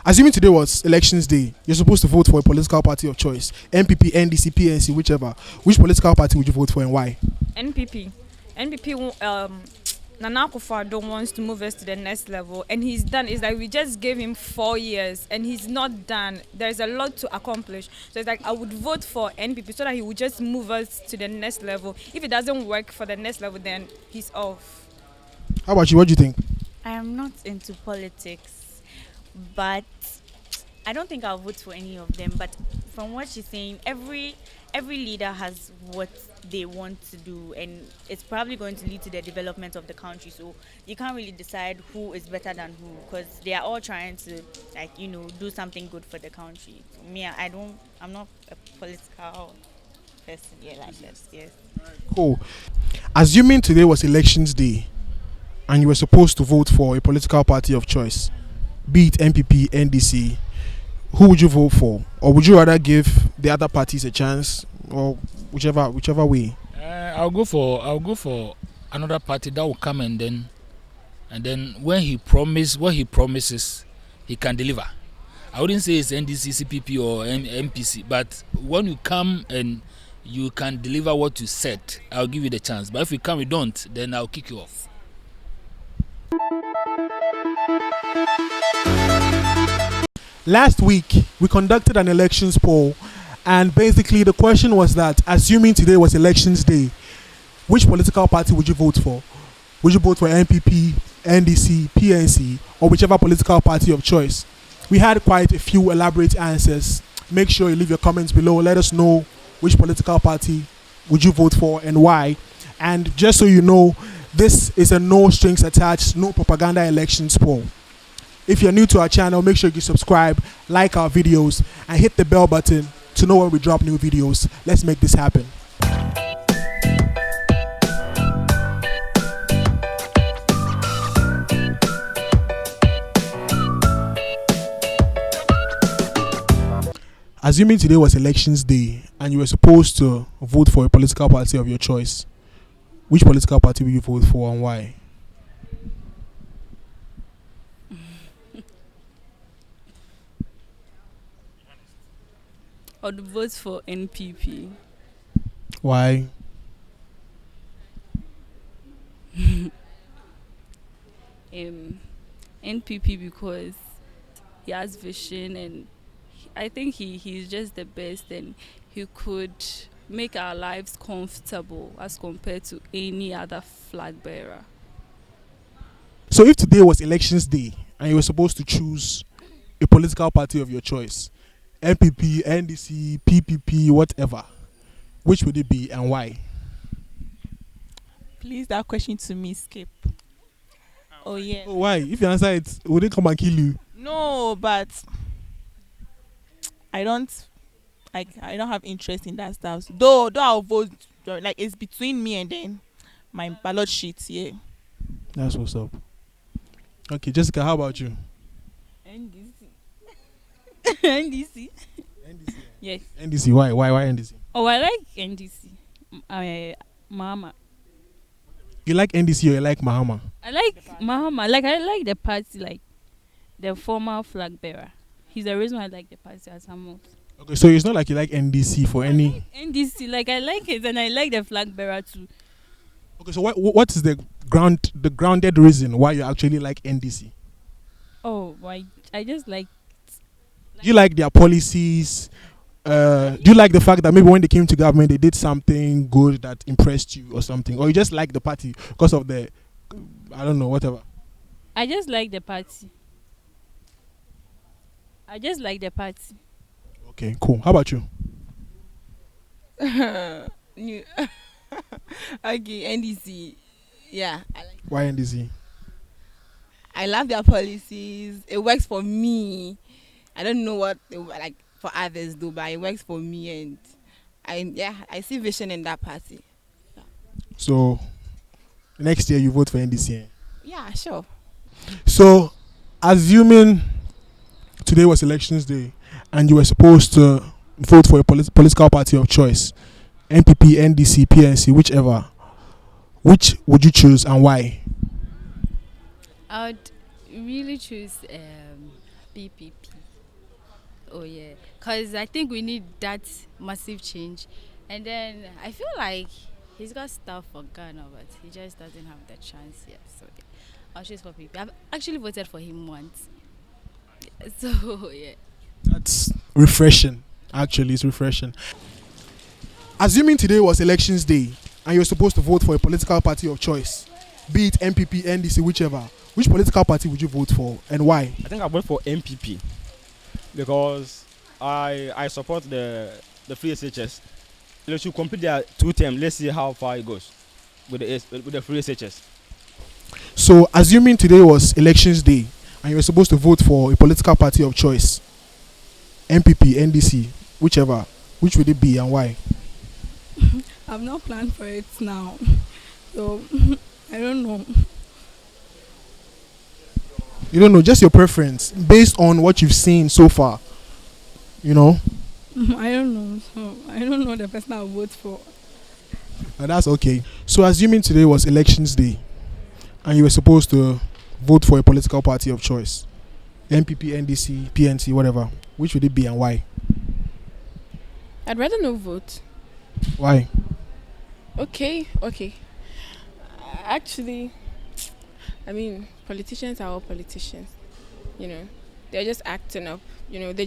Assuming today was elections day, you're supposed to vote for a political party of choice. NPP, NDC, PNC, whichever. Which political party would you vote for and why? NPP. Nana Akufo-Addo wants to move us to the next level, and he's done. It's like we just gave him 4 years, and he's not done. There's a lot to accomplish. So it's like I would vote for NPP so that he would just move us to the next level. If it doesn't work for the next level, then he's off. How about you? What do you think? I am not into politics, but I don't think I'll vote for any of them. But from what she's saying, every leader has what they want to do, and it's probably going to lead to the development of the country. So you can't really decide who is better than who, because they are all trying to, do something good for the country. Me, I'm not a political person like that. Yes. Cool. Assuming today was elections day, and you were supposed to vote for a political party of choice, be it NPP, NDC, who would you vote for? Or would you rather give the other parties a chance, or whichever way? I'll go for another party that will come, and then when he promises, he can deliver. I wouldn't say it's NDC, CPP or MPC, but when you come and you can deliver what you said, I'll give you the chance. But if you come, you don't, then I'll kick you off. Last week, we conducted an elections poll, and basically the question was that, assuming today was elections day, which political party would you vote for? Would you vote for NPP, NDC, PNC, or whichever political party of choice? We had quite a few elaborate answers. Make sure you leave your comments below. Let us know which political party would you vote for and why. And just so you know, this is a no strings attached, no propaganda elections poll. If you're new to our channel, make sure you subscribe, like our videos, and hit the bell button to know when we drop new videos. Let's make this happen. Assuming today was elections day and you were supposed to vote for a political party of your choice, which political party will you vote for and why? I would vote for NPP. Why? NPP because he has vision, and I think he's just the best, and he could make our lives comfortable as compared to any other flag bearer. So if today was elections day and you were supposed to choose a political party of your choice, NPP, NDC, PPP, whatever, which would it be and why? Please, that question to me, skip. Oh yeah. Oh, why? If you answer it, would it come and kill you? No, but I don't have interest in that stuff. Though I'll vote, like it's between me and then my ballot sheet. Yeah. That's what's up. Okay, Jessica, how about you? NDC. NDC. NDC. Yes. NDC. Why NDC? Oh, I like NDC. Mahama. You like NDC or you like Mahama? I like Mahama. Like I like the party, like the former flag bearer. He's the reason why I like the party as Hamos. Okay, so it's not like you like NDC for any. Like NDC, like I like it, and I like the flag bearer too. Okay, so what is the grounded reason why you actually like NDC? Oh, why? I just like. Do you like their policies? Do you like the fact that maybe when they came to government they did something good that impressed you or something, or you just like the party because of the, I don't know, whatever? I just like the party. Okay, cool. How about you? Okay, NDC. Yeah, I like. Why NDC? I love their policies. It works for me. I don't know what like for others do, but it works for me, and I see vision in that party. Yeah. So next year you vote for NDC? Yeah, sure. So assuming today was elections day and you were supposed to vote for a political party of choice, NPP, NDC, PNC, whichever, which would you choose and why? I would really choose PPP. Oh yeah, cause I think we need that massive change, and then I feel like he's got stuff for Ghana, but he just doesn't have the chance yet. So yeah, I'll choose for PPP. I've actually voted for him once, so yeah. That's refreshing. Actually, it's refreshing. Assuming today was elections day and you're supposed to vote for a political party of choice, be it NPP, NDC, whichever, which political party would you vote for and why? I think I vote for NPP because I support the free SHS. They should complete their 2 term. Let's see how far it goes with the free SHS. So, assuming today was elections day and you were supposed to vote for a political party of choice, NPP, NDC, whichever, which would it be and why? I've not planned for it now, so I don't know. You don't know, just your preference based on what you've seen so far. You know? I don't know, so I don't know the person I'll vote for. And that's okay. So, assuming today was elections day and you were supposed to vote for a political party of choice, NPP, NDC, PNC, whatever, which would it be and why? I'd rather not vote. Why? Okay. Actually, I mean, politicians are all politicians. You know, they're just acting up. You know, they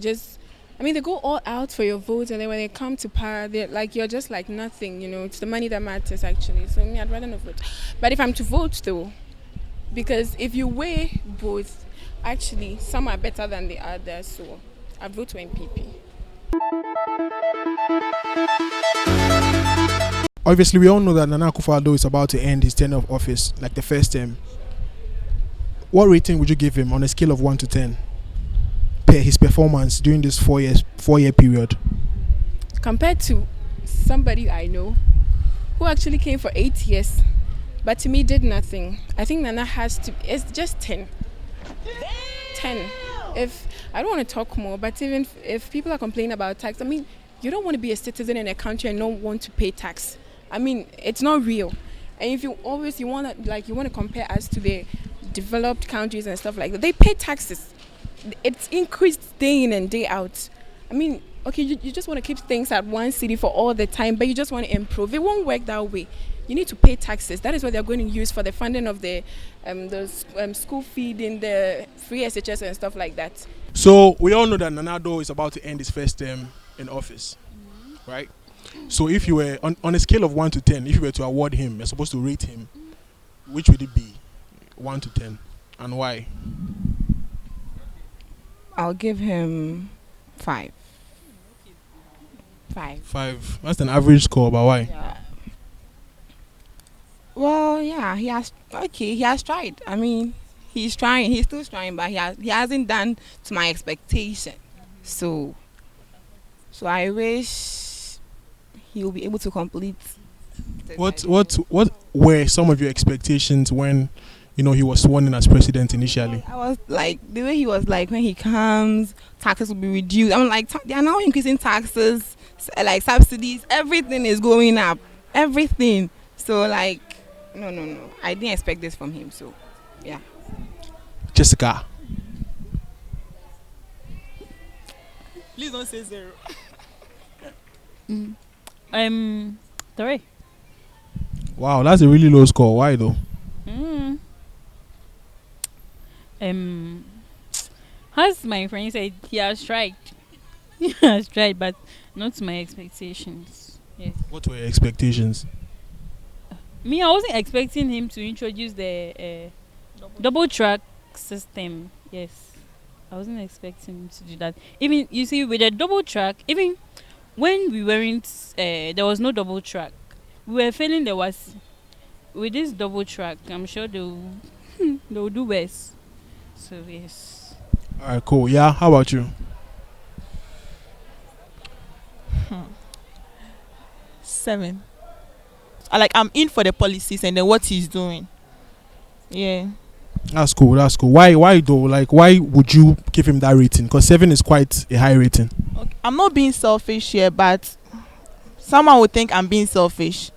go all out for your vote, and then when they come to power, they're like, you're just like nothing. You know, it's the money that matters actually. So me, I'd rather not vote. But if I'm to vote though, because if you weigh both, actually, some are better than the others. So I vote for NPP. Obviously, we all know that Nana Akufo-Addo is about to end his tenure of office, like the first term. What rating would you give him on a scale of 1 to 10 per his performance during this 4-year period? Compared to somebody I know who actually came for 8 years, but to me did nothing, I think Nana it's just 10. 10. If I don't want to talk more, but even if people are complaining about tax, I mean, you don't want to be a citizen in a country and not want to pay tax. I mean, it's not real. And if you want to compare us to the developed countries and stuff like that, they pay taxes. It's increased day in and day out. I mean, okay, you just want to keep things at one city for all the time, but you just want to improve. It won't work that way. You need to pay taxes. That is what they're going to use for the funding of the school feeding, the free SHS and stuff like that. So we all know that Nana Addo is about to end his first term in office, right? So if you were on a scale of 1 to 10, if you were to award him, you're supposed to rate him, which would it be? 1 to 10, and why? I'll give him 5. 5. That's an average score, but why? Yeah. Well, yeah, he has tried. I mean, he's trying. He's still trying, but he hasn't done to my expectation. So I wish he will be able to complete. What were some of your expectations when, you know, he was sworn in as president initially? I was like, the way he was like, when he comes, taxes will be reduced. I'm like, they are now increasing taxes, like subsidies. Everything is going up. Everything. So like, no. I didn't expect this from him. So, yeah. Jessica. Please don't say 0. 3. Wow, that's a really low score. Why though? As my friend said, he has tried. He has tried, but not to my expectations. Yes. What were your expectations? Me, I wasn't expecting him to introduce the double track system. Yes, I wasn't expecting him to do that. Even, you see, with the double track, even when we weren't, there was no double track. We were feeling there was. With this double track, I'm sure they'll do worse. So yes. Alright, cool. Yeah, how about you? 7. I'm in for the policies and then what he's doing. Yeah. That's cool. Why though? Like, why would you give him that rating? Because 7 is quite a high rating. Okay. I'm not being selfish here, but someone would think I'm being selfish.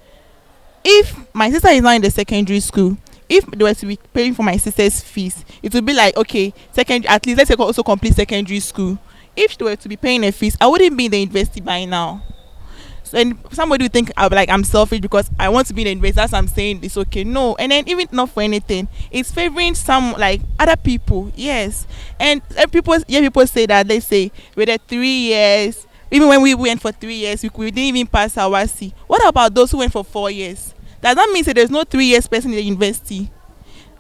If my sister is now in the secondary school, if they were to be paying for my sister's fees, it would be like, okay, second, at least let's say also complete secondary school. If they were to be paying her fees, I wouldn't be in the university by now. So, and somebody would think I'm selfish because I want to be in the university. That's what I'm saying it's okay. No, and then even not for anything, it's favoring some like other people. Yes, and people say that they say with the 3 years. Even when we went for 3 years, we didn't even pass our C. What about those who went for 4 years? Does that mean that there's no 3 years person in the university?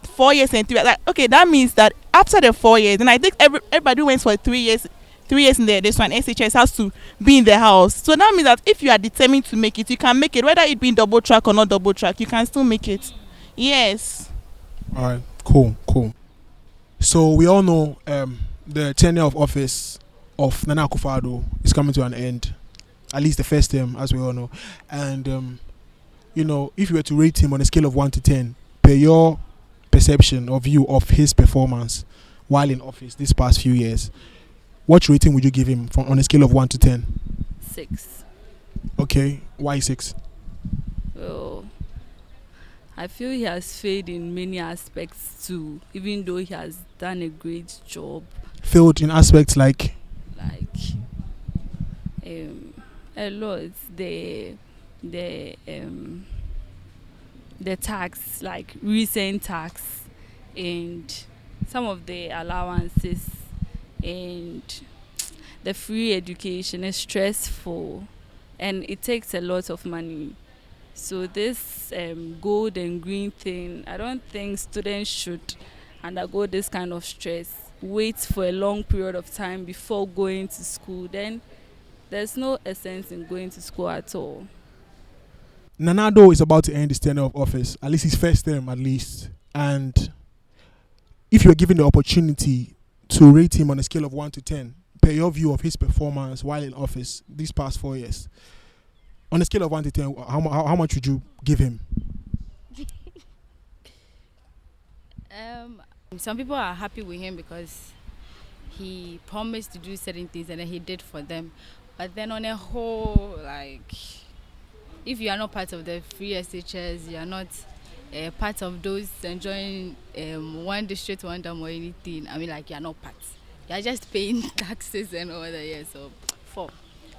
4 years and 3 years. Like, okay, that means that after the 4 years, and I think everybody who went for 3 years, 3 years in there, this one, SHS has to be in the house. So that means that if you are determined to make it, you can make it. Whether it be in double track or not double track, you can still make it. Yes. All right, cool. So we all know the tenure of office of Nana Akufo-Addo is coming to an end, at least the first term, as we all know. And if you were to rate him on a scale of 1 to 10, per your perception or view of his performance while in office these past few years, what rating would you give him on a scale of 1 to 10? 6. Okay, why 6? Well, I feel he has failed in many aspects too, even though he has done a great job. Failed in aspects like a lot. The tax, like recent tax, and some of the allowances, and the free education is stressful, and it takes a lot of money. So this gold and green thing, I don't think students should undergo this kind of stress, wait for a long period of time before going to school. Then there's no essence in going to school at all. Nana Addo is about to end his tenure of office, at least his first term at least. And if you're given the opportunity to rate him on a scale of 1 to 10, per your view of his performance while in office these past 4 years, on a scale of 1 to 10, how much would you give him? Some people are happy with him because he promised to do certain things and then he did for them. But then on a whole, like, if you are not part of the free SHS, you are not part of those enjoying one district, one dam or anything, I mean, like, you are not part. You are just paying taxes and all that, yeah. So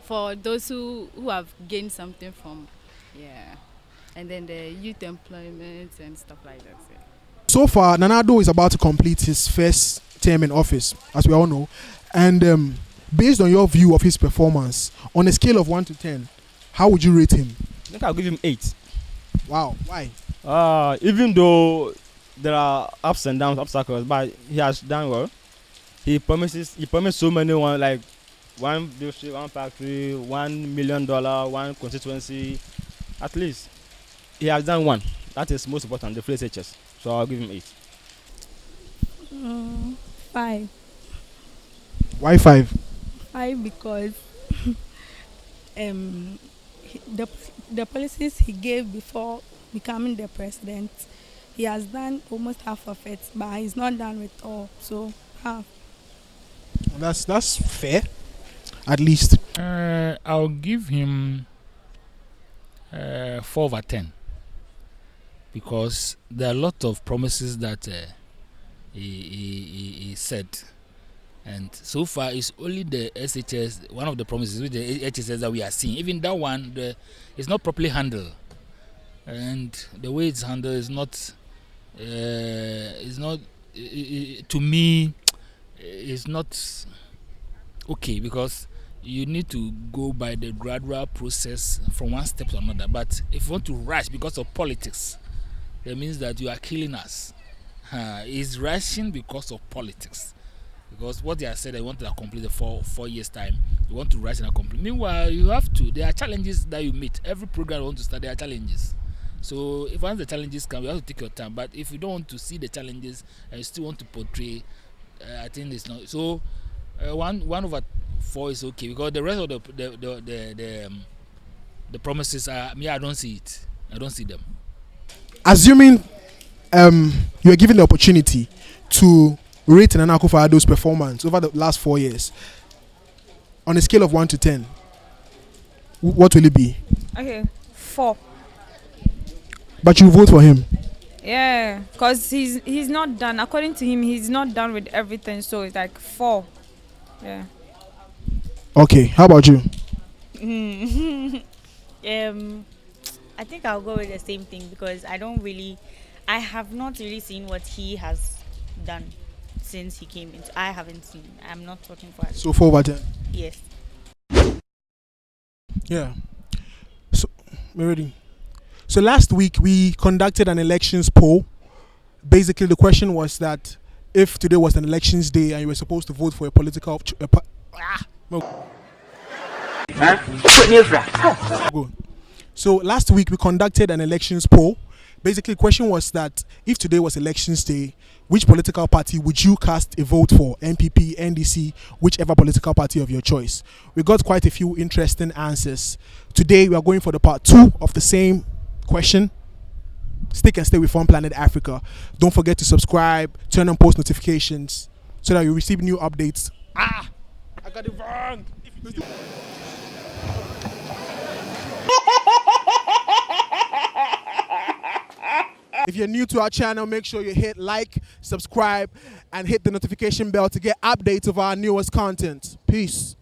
for those who have gained something from, yeah. And then the youth employment and stuff like that. Yeah. So far, Nana Addo is about to complete his first term in office, as we all know. And based on your view of his performance, on a scale of 1 to 10, how would you rate him? I think I'll give him 8. Wow, why? Even though there are ups and downs, obstacles, but he has done well. He promised so many, like one district, one factory, $1 million, one constituency. At least he has done one. That is most important, the free SHS. So I'll give him 8. 5. Why 5? 5 because the policies he gave before becoming the president, he has done almost half of it, but he's not done with all. So half. That's fair, at least. I'll give him 4/10 because there are a lot of promises that he said, and so far it's only the SHS, one of the promises with the HSS that we are seeing. Even that one, it's not properly handled, and the way it's handled is not to me, it's not okay, because you need to go by the gradual process from one step to another. But if you want to rush because of politics, that means that you are killing us. It's rushing because of politics. Because what they have said, they want to complete the 4 years time. You want to rush and complete. Meanwhile, you have to. There are challenges that you meet. Every program you want to start, there are challenges. So if once the challenges come, you have to take your time. But if you don't want to see the challenges and you still want to portray, I think it's not. So 1/4 is okay, because the rest of the promises are, I don't see it. I don't see them. Assuming you are given the opportunity to rate Nana Akufo-Addo's performance over the last 4 years on a scale of 1 to 10, what will it be? Okay, 4. But you vote for him. Yeah, because he's not done. According to him, he's not done with everything. So it's like 4. Yeah. Okay, how about you? I think I'll go with the same thing because I have not really seen what he has done since he came in. I haven't seen. I'm not talking for us. So 4/10. Yes. Yeah. So we're ready. So last week we conducted an elections poll. Basically, the question was that if today was an elections day and you were supposed to vote for a political Go. So last week we conducted an elections poll. Basically, the question was that if today was elections day, which political party would you cast a vote for? NPP, NDC, whichever political party of your choice. We got quite a few interesting answers. Today we are going for the part 2 of the same question. Stick and stay with Fun Planet Africa. Don't forget to subscribe, turn on post notifications so that you receive new updates. I got it wrong. If you're new to our channel, make sure you hit like, subscribe, and hit the notification bell to get updates of our newest content. Peace.